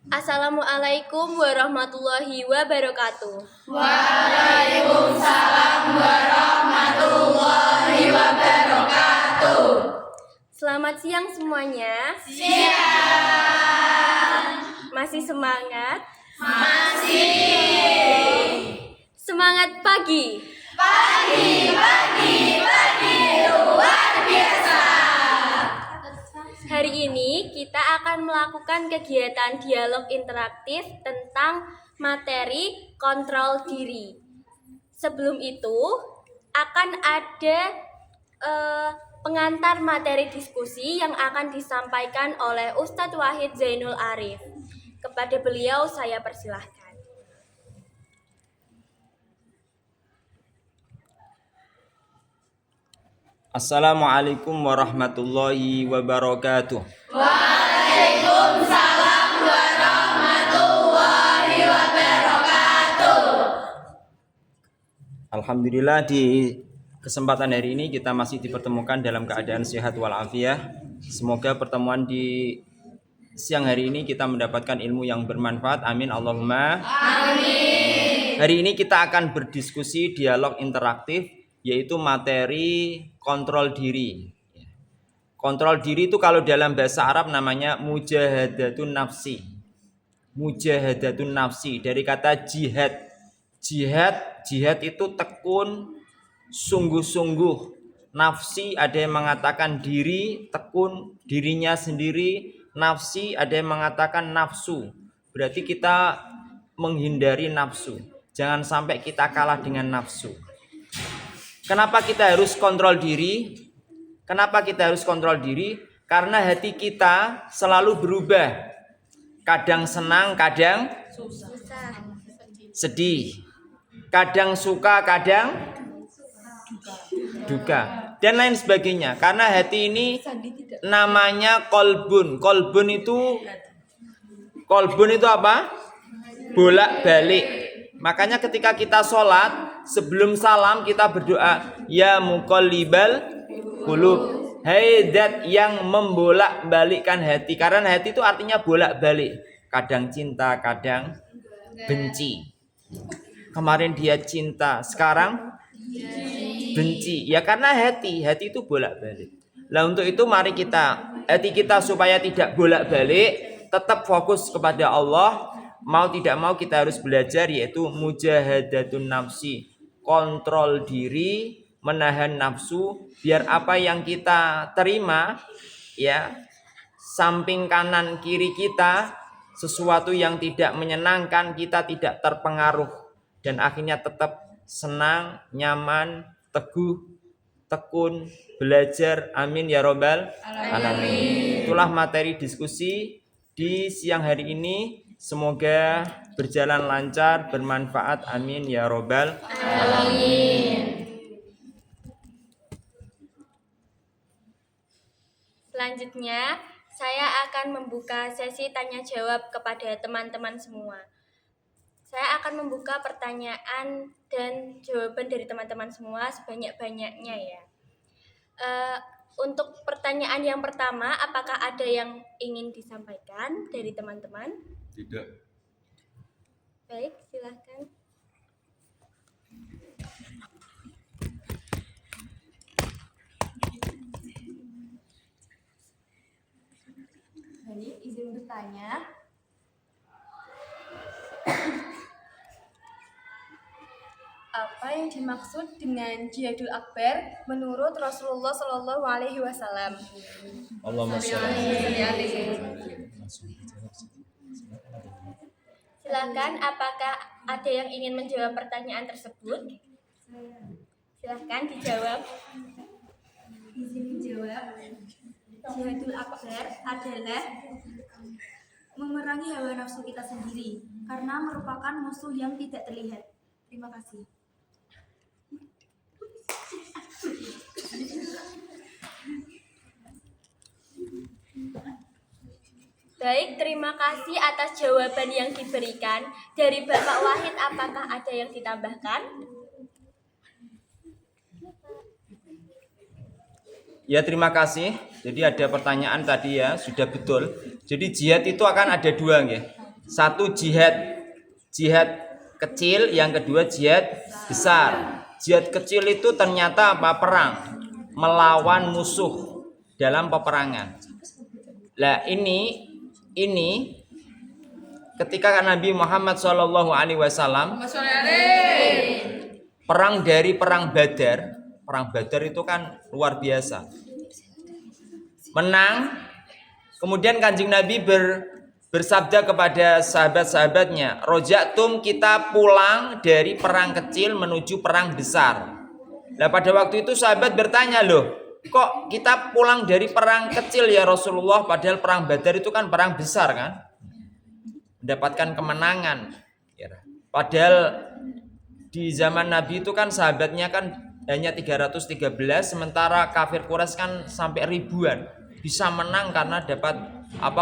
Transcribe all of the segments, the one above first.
Assalamualaikum warahmatullahi wabarakatuh. Waalaikumsalam warahmatullahi wabarakatuh. Selamat siang semuanya. Siang. Masih semangat? Masih. Semangat pagi. Pagi luar biasa. Hari ini kita akan melakukan kegiatan dialog interaktif tentang materi kontrol diri. Sebelum itu akan ada pengantar materi diskusi yang akan disampaikan oleh Ustadz Wahid Zainul Arif. Kepada beliau saya persilahkan. Assalamualaikum warahmatullahi wabarakatuh. Waalaikumsalam warahmatullahi wabarakatuh. Alhamdulillah di kesempatan hari ini kita masih dipertemukan dalam keadaan sehat walafiat. Semoga pertemuan di siang hari ini kita mendapatkan ilmu yang bermanfaat. Amin Allahumma. Amin. Hari ini kita akan berdiskusi dialog interaktif, yaitu materi kontrol diri. Kontrol diri itu kalau dalam bahasa Arab namanya mujahadatun nafsi. Mujahadatun nafsi dari kata jihad. Jihad itu tekun, sungguh-sungguh. Nafsi ada yang mengatakan diri, tekun, dirinya sendiri. Nafsi ada yang mengatakan nafsu. Berarti kita menghindari nafsu. Jangan sampai kita kalah dengan nafsu. Kenapa kita harus kontrol diri? Karena hati kita selalu berubah. Kadang senang, kadang sedih. Kadang suka, kadang duka. Dan lain sebagainya. Karena hati ini namanya kolbun. Kolbun itu apa? Bolak-balik. Makanya ketika kita sholat, sebelum salam kita berdoa, ya muqallibal qulub, hai zat yang membolak-balikkan hati. Karena hati itu artinya bolak-balik, kadang cinta, kadang benci. Kemarin dia cinta, sekarang benci. Ya karena hati itu bolak-balik. Nah untuk itu mari hati kita supaya tidak bolak-balik, tetap fokus kepada Allah. Mau tidak mau kita harus belajar, yaitu mujahadatun nafsi, kontrol diri, menahan nafsu, biar apa yang kita terima, ya, samping kanan kiri kita, sesuatu yang tidak menyenangkan, kita tidak terpengaruh dan akhirnya tetap senang, nyaman, teguh, tekun, belajar. Amin ya robbal alamin. Itulah materi diskusi di siang hari ini. Semoga berjalan lancar, bermanfaat. Amin ya robbal alamin. Selanjutnya, saya akan membuka sesi tanya jawab kepada teman-teman semua. Saya akan membuka pertanyaan dan jawaban dari teman-teman semua sebanyak-banyaknya ya. Untuk pertanyaan yang pertama, apakah ada yang ingin disampaikan dari teman-teman? Tidak. Baik, silakan. Jadi izin bertanya. Apa yang dimaksud dengan jihadul akbar menurut Rasulullah Shallallahu Alaihi Wasallam? Allahumma Silakan, apakah ada yang ingin menjawab pertanyaan tersebut? Silakan dijawab. Izin menjawab. Jihadul akbar adalah memerangi hawa nafsu kita sendiri karena merupakan musuh yang tidak terlihat. Terima kasih. Baik, terima kasih atas jawaban yang diberikan. Dari Bapak Wahid, apakah ada yang ditambahkan? Ya, terima kasih. Jadi ada pertanyaan tadi ya, sudah betul. Jadi jihad itu akan ada dua, nggih. Satu jihad kecil, yang kedua jihad besar. Jihad kecil itu ternyata apa? Perang, melawan musuh dalam peperangan. Lah ini ketika Nabi Muhammad SAW perang dari perang Badar itu kan luar biasa, menang. Kemudian Kanjeng Nabi bersabda kepada sahabat-sahabatnya, rojatum, kita pulang dari perang kecil menuju perang besar. Nah pada waktu itu sahabat bertanya, loh kok kita pulang dari perang kecil ya Rasulullah, padahal perang Badar itu kan perang besar kan, mendapatkan kemenangan. Padahal di zaman Nabi itu kan sahabatnya kan hanya 313, sementara kafir Quraisy kan sampai ribuan. Bisa menang karena dapat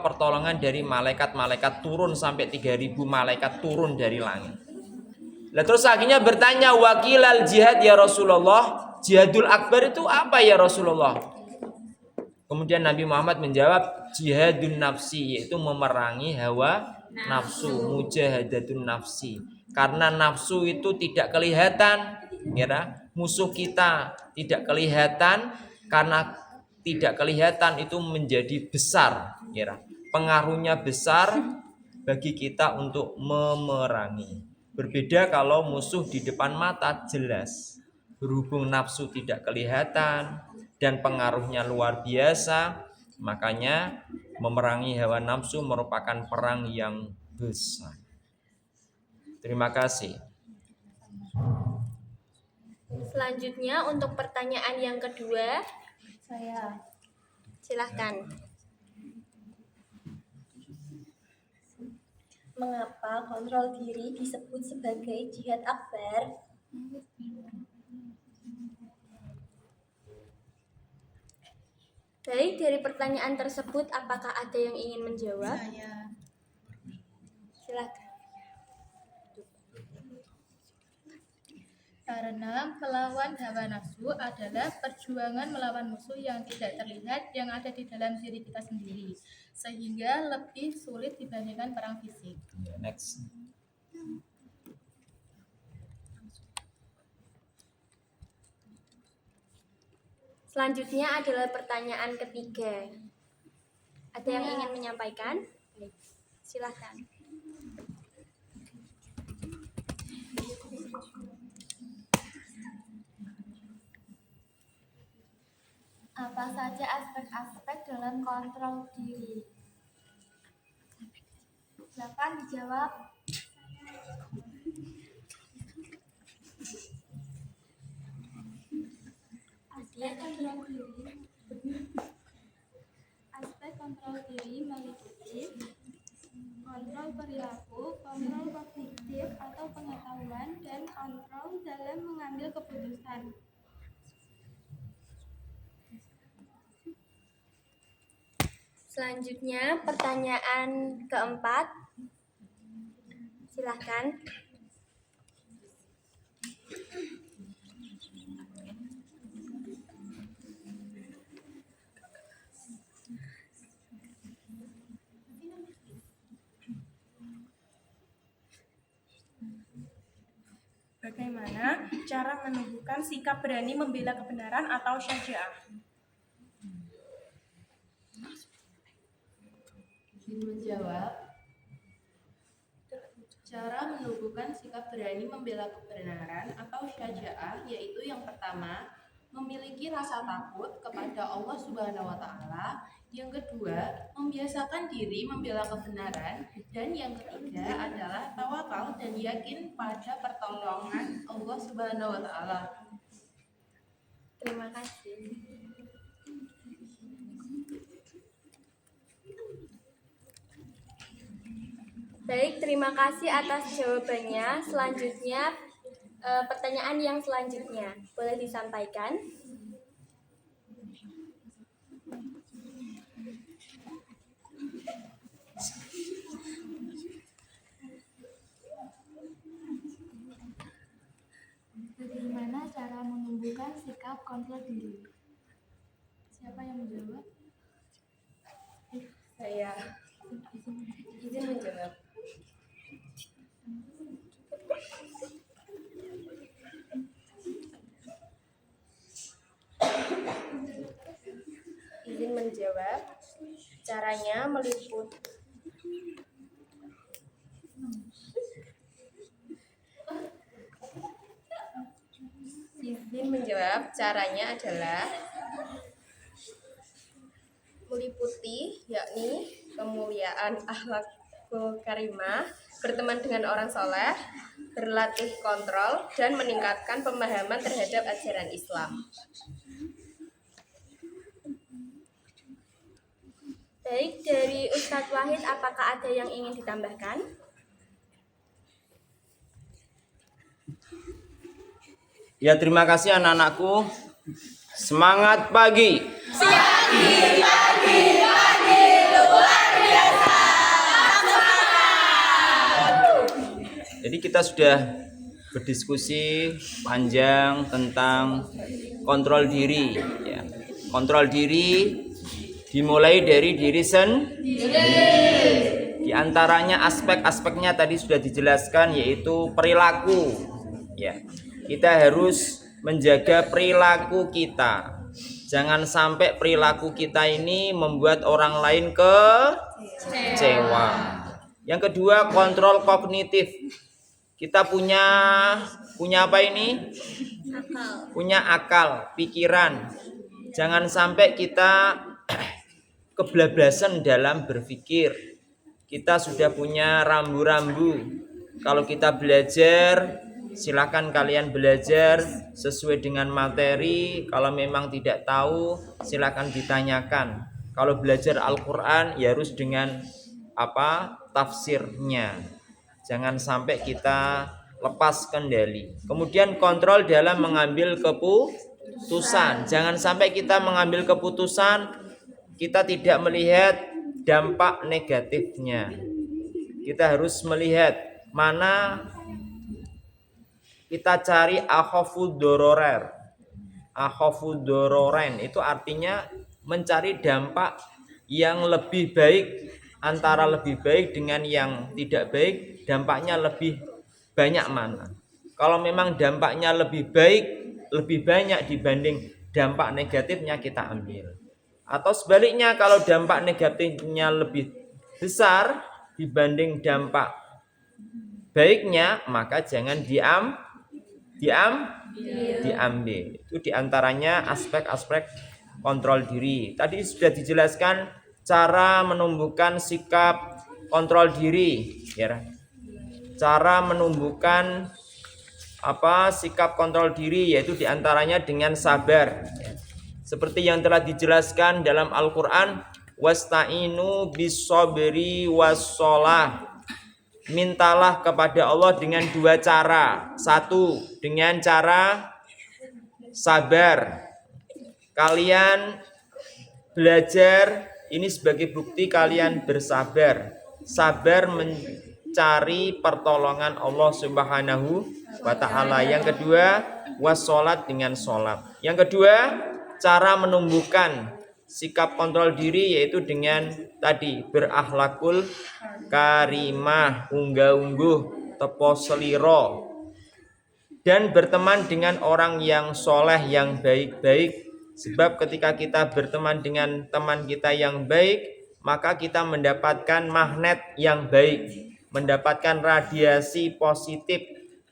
pertolongan dari malaikat turun, sampai 3000 malaikat turun dari langit. Lah terus akhirnya bertanya, wakilal jihad ya Rasulullah, jihadul akbar itu apa ya Rasulullah? Kemudian Nabi Muhammad menjawab, jihadun nafsi, yaitu memerangi hawa nafsu, mujahadatun nafsi. Karena nafsu itu tidak kelihatan, musuh kita tidak kelihatan, karena tidak kelihatan itu menjadi besar, pengaruhnya besar bagi kita untuk memerangi. Berbeda kalau musuh di depan mata jelas, berhubung nafsu tidak kelihatan dan pengaruhnya luar biasa, makanya memerangi hawa nafsu merupakan perang yang besar. Terima kasih. Selanjutnya untuk pertanyaan yang kedua, Saya. silahkan. Mengapa kontrol diri disebut sebagai jihad akbar? Baik, dari pertanyaan tersebut apakah ada yang ingin menjawab? Saya. Silahkan. Karena melawan hawa nafsu adalah perjuangan melawan musuh yang tidak terlihat yang ada di dalam diri kita sendiri, sehingga lebih sulit dibandingkan perang fisik. Next. Selanjutnya adalah pertanyaan ketiga. Ada yang ingin menyampaikan? Baik, silahkan. Apa saja aspek-aspek dalam kontrol diri? Silakan dijawab. Aspek kontrol diri meliputi kontrol perilaku, kontrol kognitif atau pengetahuan, dan kontrol dalam mengambil keputusan. Selanjutnya pertanyaan keempat. Silahkan. Bagaimana cara menumbuhkan sikap berani membela kebenaran atau syaja'ah? Menjawab, cara menumbuhkan sikap berani membela kebenaran atau syaja'ah yaitu yang pertama, memiliki rasa takut kepada Allah Subhanahu wa taala, yang kedua, membiasakan diri membela kebenaran, dan yang ketiga adalah tawakal dan yakin pada pertolongan Allah Subhanahu wa taala. Terima kasih. Baik, terima kasih atas jawabannya. Selanjutnya, pertanyaan yang selanjutnya boleh disampaikan. Bagaimana cara menumbuhkan sikap kontrol diri? Siapa yang menjawab? Saya izin menjawab. meliput. Izin menjawab, caranya adalah meliputi, yakni kemuliaan akhlak karimah, berteman dengan orang soleh, berlatih kontrol, dan meningkatkan pemahaman terhadap ajaran Islam. Baik, dari Ustadz Wahid, apakah ada yang ingin ditambahkan? Ya, terima kasih anak-anakku. Semangat pagi. Jadi kita sudah berdiskusi panjang tentang kontrol diri. Ya. Kontrol diri dimulai dari diri sendiri. Di antaranya aspek-aspeknya tadi sudah dijelaskan, yaitu perilaku. Ya. Kita harus menjaga perilaku kita. Jangan sampai perilaku kita ini membuat orang lain kecewa. Yang kedua, kontrol kognitif. Kita punya apa ini? Punya akal, pikiran. Jangan sampai kita kebablasan dalam berpikir. Kita sudah punya rambu-rambu. Kalau kita belajar, silakan kalian belajar sesuai dengan materi. Kalau memang tidak tahu, silakan ditanyakan. Kalau belajar Al-Quran, ya harus dengan tafsirnya. Jangan sampai kita lepas kendali. Kemudian kontrol dalam mengambil keputusan. Jangan sampai kita mengambil keputusan, kita tidak melihat dampak negatifnya. Kita harus melihat mana kita cari akhafud dororen, itu artinya mencari dampak yang lebih baik, antara lebih baik dengan yang tidak baik, dampaknya lebih banyak mana. Kalau memang dampaknya lebih baik, lebih banyak dibanding dampak negatifnya, kita ambil. Atau sebaliknya, kalau dampak negatifnya lebih besar dibanding dampak baiknya, maka jangan diambil. Itu diantaranya aspek-aspek kontrol diri. Tadi sudah dijelaskan cara menumbuhkan sikap kontrol diri, ya. Cara menumbuhkan sikap kontrol diri, yaitu diantaranya dengan sabar, ya. Seperti yang telah dijelaskan dalam Al-Quran, wasta'inu bis-sabri was-sholah. Mintalah kepada Allah dengan dua cara. Satu, dengan cara sabar. Kalian belajar ini sebagai bukti kalian bersabar. Sabar mencari pertolongan Allah Subhanahu wa ta'ala. Yang kedua, wassalat, dengan sholat. Yang kedua, cara menumbuhkan sikap kontrol diri, yaitu dengan tadi berakhlakul karimah, unggah-ungguh, tepo seliro, dan berteman dengan orang yang soleh, yang baik-baik. Sebab ketika kita berteman dengan teman kita yang baik, maka kita mendapatkan magnet yang baik, mendapatkan radiasi positif,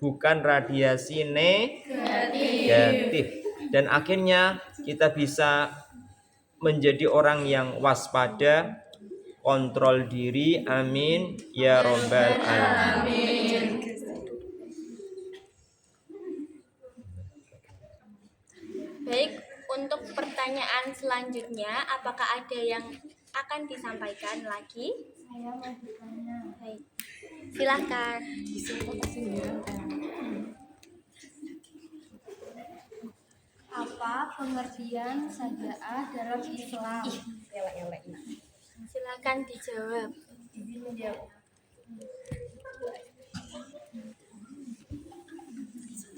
bukan radiasi negatif. Dan akhirnya kita bisa menjadi orang yang waspada, kontrol diri. Amin ya robbal alamin. Baik, untuk pertanyaan selanjutnya, apakah ada yang akan disampaikan lagi? Saya mau bertanya. Baik, silakan. Apa pengertian syariah dalam Islam? Silakan dijawab. Izin menjawab.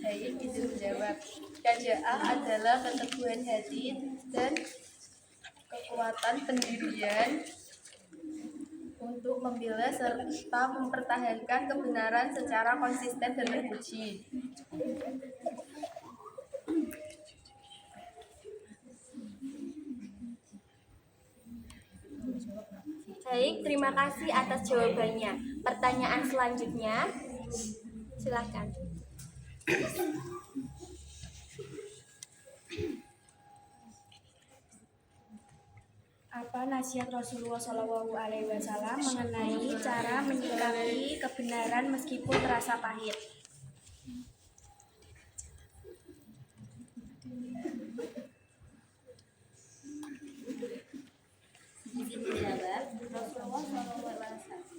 Baik, izin menjawab. Syariah adalah keteguhan hati dan kekuatan pendirian untuk membela serta mempertahankan kebenaran secara konsisten dan terpuji. Baik, terima kasih atas jawabannya. Pertanyaan selanjutnya, silakan. Apa nasihat Rasulullah SAW mengenai cara menyikapi kebenaran meskipun terasa pahit?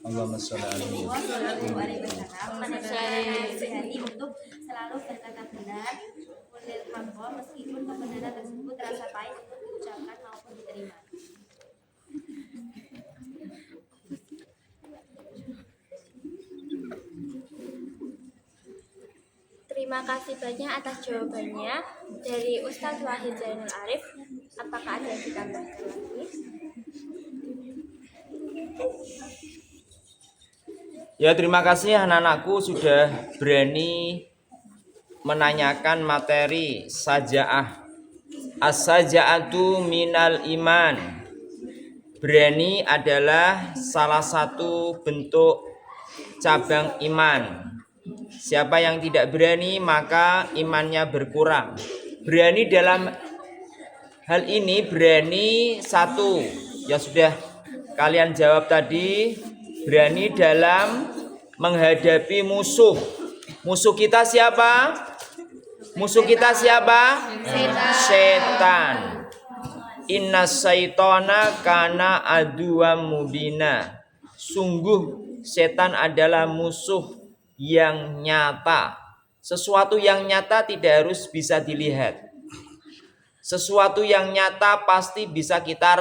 Allahumma sholli alaihi Menasihati untuk selalu berkata benar, ulil haqqa meskipun kebenaran tersebut terasa pahit untuk diucapkan maupun diterima. Terima kasih banyak atas jawabannya dari Ustadz Wahid Zainul Arif. Apakah ada yang ditambahkan lagi? Ya, terima kasih anak-anakku sudah berani menanyakan materi sajaah. As-sajaatu minal iman. Berani adalah salah satu bentuk cabang iman. Siapa yang tidak berani maka imannya berkurang. Berani dalam hal ini, berani satu yang sudah kalian jawab tadi, berani dalam menghadapi musuh. Musuh kita siapa? Musuh kita siapa? Setan. Inna syaitana kana aduwam mubina. Sungguh setan adalah musuh yang nyata. Sesuatu yang nyata tidak harus bisa dilihat. Sesuatu yang nyata pasti bisa kita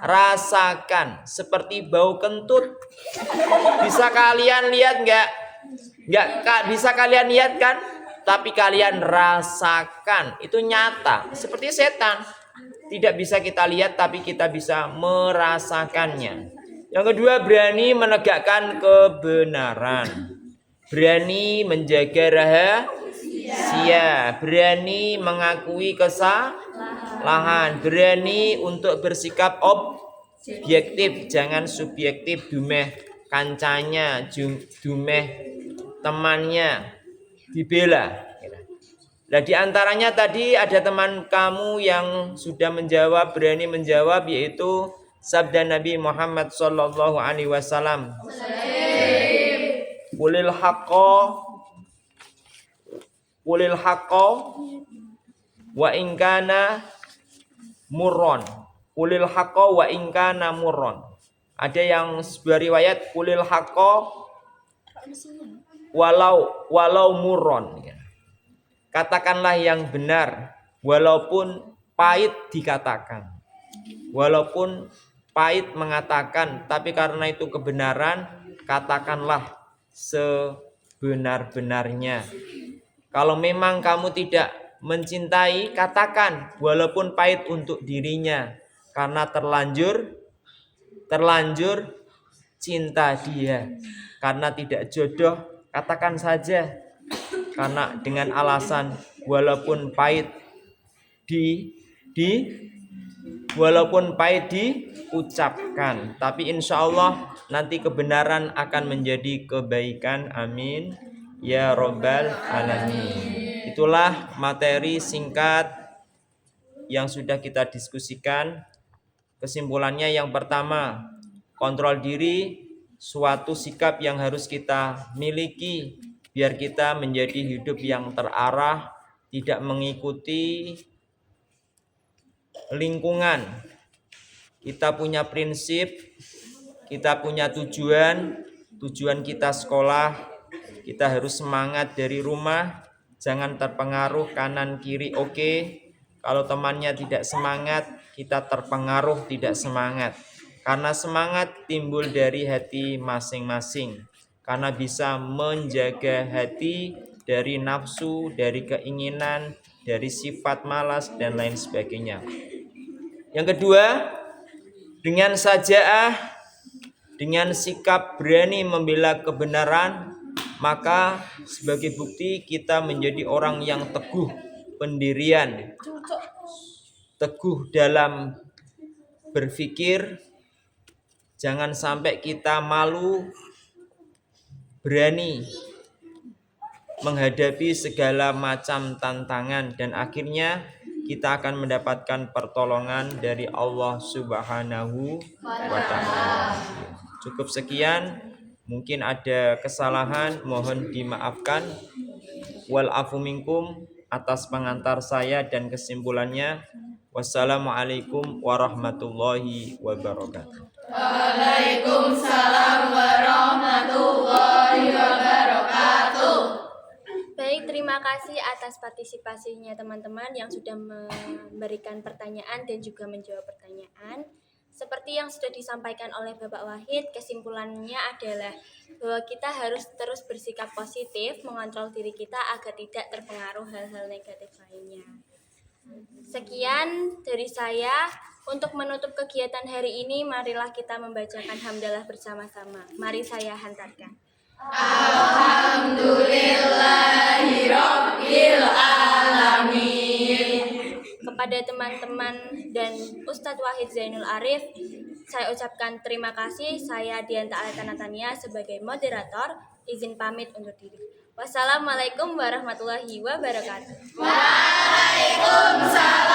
rasakan. Seperti bau kentut. Bisa kalian lihat nggak? Nggak bisa kalian lihat kan? Tapi kalian rasakan. Itu nyata. Seperti setan. Tidak bisa kita lihat tapi kita bisa merasakannya. Yang kedua, berani menegakkan kebenaran. Berani menjaga rahasia. Berani mengakui kesalahan. Berani untuk bersikap objektif, jangan subjektif, dumeh kancanya, dumeh temannya, dibela. Nah, di antaranya tadi ada teman kamu yang sudah menjawab, berani menjawab, yaitu sabda Nabi Muhammad sallallahu alaihi wasallam. Qulil haqqo wa in kana murron. Qulil haqqo wa in kana murron. Ada yang sebuah riwayat qulil haqqo walau murron. Katakanlah yang benar walaupun pahit dikatakan. Walaupun pahit mengatakan, tapi karena itu kebenaran, katakanlah sebenar-benarnya. Kalau memang kamu tidak mencintai, katakan walaupun pahit untuk dirinya, karena terlanjur cinta dia. Karena tidak jodoh, katakan saja. Karena dengan alasan walaupun pahit walaupun pahit diucapkan, tapi insya Allah nanti kebenaran akan menjadi kebaikan. Amin ya robbal alamin. Itulah materi singkat yang sudah kita diskusikan. Kesimpulannya, yang pertama, kontrol diri, suatu sikap yang harus kita miliki biar kita menjadi hidup yang terarah, tidak mengikuti lingkungan. Kita punya prinsip, kita punya tujuan kita sekolah, kita harus semangat dari rumah, jangan terpengaruh kanan kiri. Oke, kalau temannya tidak semangat, kita terpengaruh tidak semangat. Karena semangat timbul dari hati masing-masing. Karena bisa menjaga hati dari nafsu, dari keinginan, dari sifat malas, dan lain sebagainya. Yang kedua, dengan sajaah, dengan sikap berani membela kebenaran, maka sebagai bukti kita menjadi orang yang teguh pendirian, teguh dalam berpikir, Jangan sampai kita malu, berani menghadapi segala macam tantangan dan akhirnya kita akan mendapatkan pertolongan dari Allah Subhanahu wa Ta'ala. Cukup sekian, mungkin ada kesalahan, mohon dimaafkan. Wal afu minkum, atas pengantar saya dan kesimpulannya. Wassalamualaikum warahmatullahi wabarakatuh. Waalaikumsalam warahmatullahi wabarakatuh. Baik, terima kasih atas partisipasinya teman-teman yang sudah memberikan pertanyaan dan juga menjawab pertanyaan. Seperti yang sudah disampaikan oleh Bapak Wahid, kesimpulannya adalah bahwa kita harus terus bersikap positif, mengontrol diri kita agar tidak terpengaruh hal-hal negatif lainnya. Sekian dari saya. Untuk menutup kegiatan hari ini, marilah kita membacakan hamdalah bersama-sama. Mari saya hantarkan. Alhamdulillahirabbil alamin. Kepada teman-teman dan Ustadz Wahid Zainul Arif, saya ucapkan terima kasih. Saya Dianta Altanatania sebagai moderator, izin pamit undur diri. Wassalamualaikum warahmatullahi wabarakatuh. Waalaikumsalam.